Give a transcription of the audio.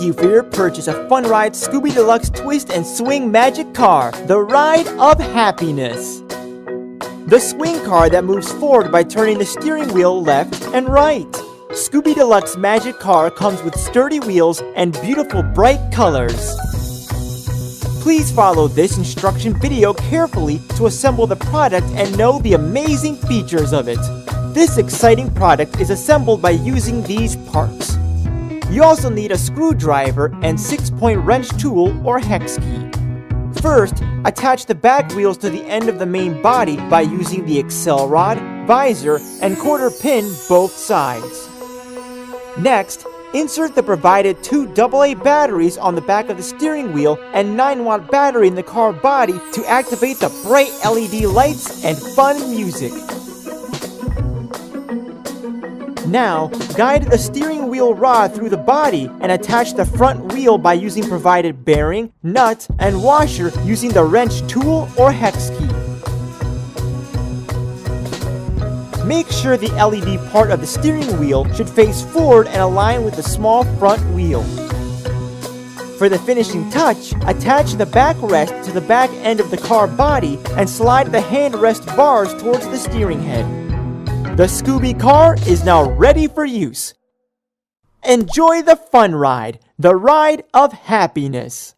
you for your purchase of Funride Scooby Deluxe Twist and Swing Magic Car, the ride of happiness. The swing car that moves forward by turning the steering wheel left and right. Scooby Deluxe Magic Car comes with sturdy wheels and beautiful bright colors. Please follow this instruction video carefully to assemble the product and know the amazing features of it. This exciting product is assembled by using these parts. You also need a screwdriver and 6-point wrench tool or hex key. First, attach the back wheels to the end of the main body by using the accel rod, visor, and quarter pin both sides. Next, insert the provided 2 AA batteries on the back of the steering wheel and 9-watt battery in the car body to activate the bright LED lights and fun music. Now, guide the steering wheel rod through the body and attach the front wheel by using provided bearing, nut, and washer using the wrench tool or hex key. Make sure the LED part of the steering wheel should face forward and align with the small front wheel. For the finishing touch, attach the backrest to the back end of the car body and slide the handrest bars towards the steering head. The Scooby car is now ready for use. Enjoy the fun ride, the ride of happiness.